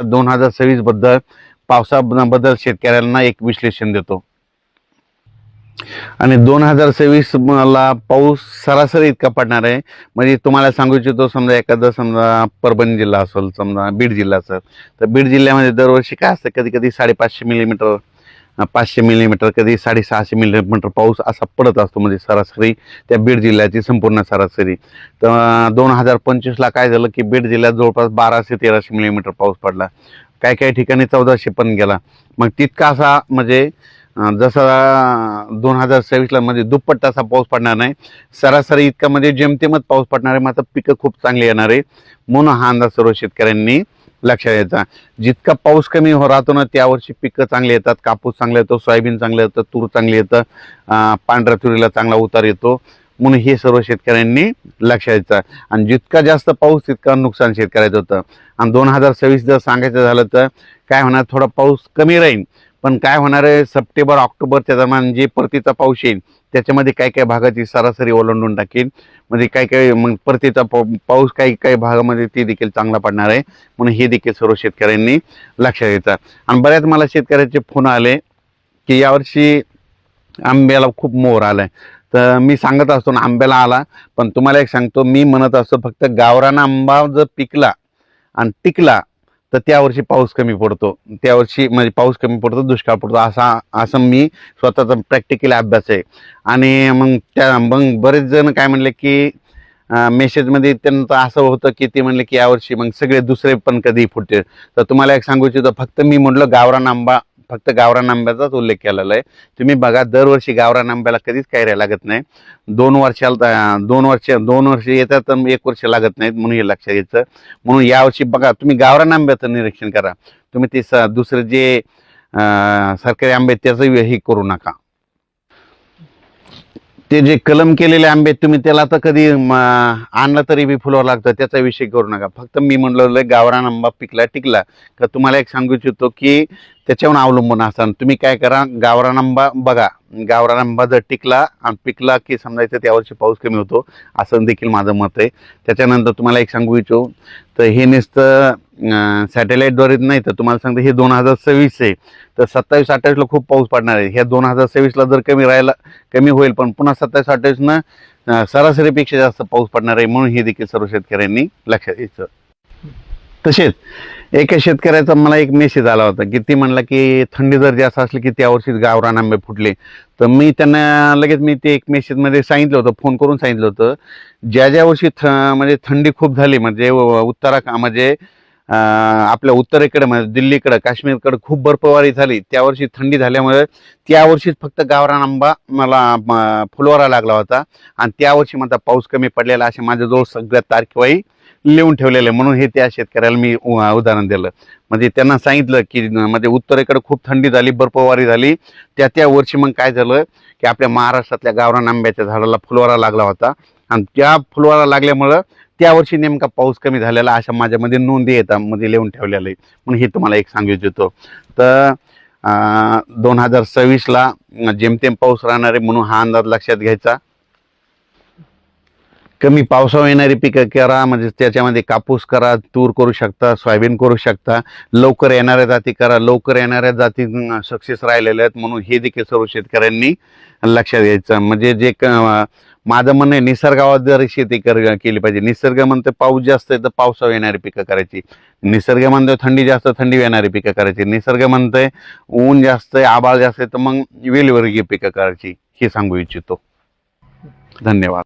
2026 बद्दल पावसाबद्दल शेतकऱ्यांना एक विश्लेषण देतो। आणि 2026 ला पाऊस सरासरी इतका पडणार आहे, म्हणजे तुम्हाला सांगू इच्छितो, समजा एखादा समजा परभणी जिल्हा असेल, समजा बीड जिल्हा असेल, तर बीड जिल्ह्यामध्ये दरवर्षी काय असतं, कधी कधी 550 मिलीमीटर, 500 मिलीमीटर, कधी 650 मिलीमीटर पाऊस असा पडत असतो, म्हणजे सरासरी त्या बीड जिल्ह्याची संपूर्ण सरासरी। तर 2025 ला काय झालं की बीड जिल्ह्यात जवळपास 1200-1300 मिलीमीटर पाऊस पडला, काही काही ठिकाणी 1400 पण गेला। मग तितका असा म्हणजे जसा 2026 ला म्हणजे दुप्पट असा पाऊस पडणार नाही, सरासरी इतका म्हणजे जेमतेमच पाऊस पडणार आहे, मात्र पिकं खूप चांगली येणार आहे, म्हणून हा अंदाज सर्व शेतकऱ्यांनी लक्षात घ्यायचा। जितका पाऊस कमी राहतो ना त्यावर्षी पिकं चांगली येतात, कापूस चांगला येतो, सोयाबीन चांगलं येतं, तूर चांगली येतं, पांढऱ्या तुरीला चांगला उतार येतो, म्हणून हे सर्व शेतकऱ्यांनी लक्षात घ्यायचं। आणि जितका जास्त पाऊस तितका नुकसान शेतकऱ्याचं होतं। आणि 2026 जर सांगायचं झालं तर काय होणार, थोडा पाऊस कमी राहील, पण काय होणार आहे, सप्टेंबर ऑक्टोबरच्या दरम्यान जे परतीचा पाऊस येईल त्याच्यामध्ये काही काही भागाची सरासरी ओलांडून टाकेल, म्हणजे काही काही मग परतीचा पाऊस काही काही भागामध्ये ते देखील चांगला पडणार आहे, म्हणून हे देखील सर्व शेतकऱ्यांनी लक्षात घ्यायचं। आणि बऱ्याच मला शेतकऱ्याचे फोन आले की यावर्षी आंब्याला खूप मोहर आलाय, तर मी सांगत असतो ना आंब्याला आला, पण तुम्हाला एक सांगतो, मी म्हणत असतो फक्त गावरान आंबा जर पिकला आणि टिकला तर त्यावर्षी पाऊस कमी पडतो, त्यावर्षी म्हणजे पाऊस कमी पडतो, दुष्काळ पडतो, असं मी स्वतःचा प्रॅक्टिकल अभ्यास आहे। आणि मग बरेच जण काय म्हणले की मेसेजमध्ये त्यांचं असं होतं की ते म्हणले की यावर्षी मग सगळे दुसरे पण कधी फुटते, तर तुम्हाला एक सांगू इच्छितो, फक्त मी म्हटलं गावरान आंबा, फक्त गावरान आंब्याचाच उल्लेख केलेला आहे। तुम्ही बघा दरवर्षी गावरान आंब्याला कधीच काही लागत नाही, 2 वर्ष येतात तर 1 वर्ष लागत नाहीत, म्हणून हे लक्षात घ्यायचं। म्हणून यावर्षी बघा तुम्ही गावरान आंब्याचं निरीक्षण करा, तुम्ही ते दुसरे जे सरकारी आंबे त्याचं हे करू नका, ते जे कलम केलेले आंबे तुम्ही त्याला तर कधी आणलं तरी बी फुलावर लागतं, त्याचा विषय करू नका। फक्त मी म्हणलं गावरान आंबा पिकला टिकला का तुम्हाला एक सांगू इच्छितो की त्याच्यावर अवलंबून असताना तुम्ही काय करा, गावरान आंबा बघा, गावरान आंबा जर टिकला आणि पिकला की समजायचं त्यावर्षी पाऊस कमी होतो, असं देखील माझं मत आहे। त्याच्यानंतर तुम्हाला एक सांगू इच्छितो, तर हे नुसतं सॅटेलाईटद्वारे नाही, तर तुम्हाला सांगतो हे 2026 आहे, तर 27-28 ला खूप पाऊस पडणार आहे। ह्या 2026 ला जर कमी होईल, पण पुन्हा 27-28 न सरासरीपेक्षा जास्त पाऊस पडणार आहे, म्हणून हे देखील सर्व शेतकऱ्यांनी लक्षात घ्यायचं। तसेच एका शेतकऱ्याचा मला एक मेसेज आला होता की ती म्हणला की थंडी जर जास्त असली की त्यावर्षी गावरान आंबे फुटले, तर मी त्यांना लगेच मी ते एक मेसेजमध्ये सांगितलं होतं, फोन करून सांगितलं होतं, ज्या वर्षी म्हणजे थंडी खूप झाली, म्हणजे म्हणजे आपल्या उत्तरेकडे म्हणजे दिल्लीकडे काश्मीरकडे खूप बर्फवारी झाली, त्यावर्षी थंडी झाल्यामुळे त्यावर्षीच फक्त गावरान आंबा मला फुलवारा लागला होता, आणि त्यावर्षी माझा पाऊस कमी पडलेला असे माझ्याजवळ सगळ्या तारखेवाही लिहून ठेवलेले, म्हणून हे त्या शेतकऱ्याला मी उदाहरण दिलं। म्हणजे त्यांना सांगितलं की म्हणजे उत्तरेकडे खूप थंडी झाली, बर्फवारी झाली, त्या वर्षी मग काय झालं की आपल्या महाराष्ट्रातल्या गावरान आंब्याच्या झाडाला फुलवारा लागला होता, आणि त्या फुलवारा लागल्यामुळं त्यावर्षी नेमका पाऊस कमी झालेला अशा माझ्यामध्ये नोंदी येतात, मध्ये लिहून ठेवलेलं आहे, म्हणून हे तुम्हाला एक सांगू इच्छितो। तर 2026 ला जेमतेम पाऊस राहणार आहे, म्हणून हा अंदाज लक्षात घ्यायचा। कमी पावसावर येणारी पिकं करा, म्हणजे त्याच्यामध्ये कापूस करा, तूर करू शकता, सोयाबीन करू शकता, लवकर येणाऱ्या जाती करा, लवकर येणाऱ्या जाती सक्सेस राहिलेल्या आहेत, म्हणून हे देखील सर्व शेतकऱ्यांनी लक्षात घ्यायचं। म्हणजे जे माझं म्हणणं आहे, निसर्गावर शेती केली पाहिजे। निसर्ग म्हणतो पाऊस जास्त आहे तर पावसावर येणारी पिकं करायची, निसर्ग म्हणतोय थंडी जास्त थंडी येणारी पिकं करायची, निसर्ग म्हणतोय ऊन जास्त आहे आभाळ जास्त आहे तर मग वेलीवर्गीय पिकं करायची, हे सांगू इच्छितो। धन्यवाद।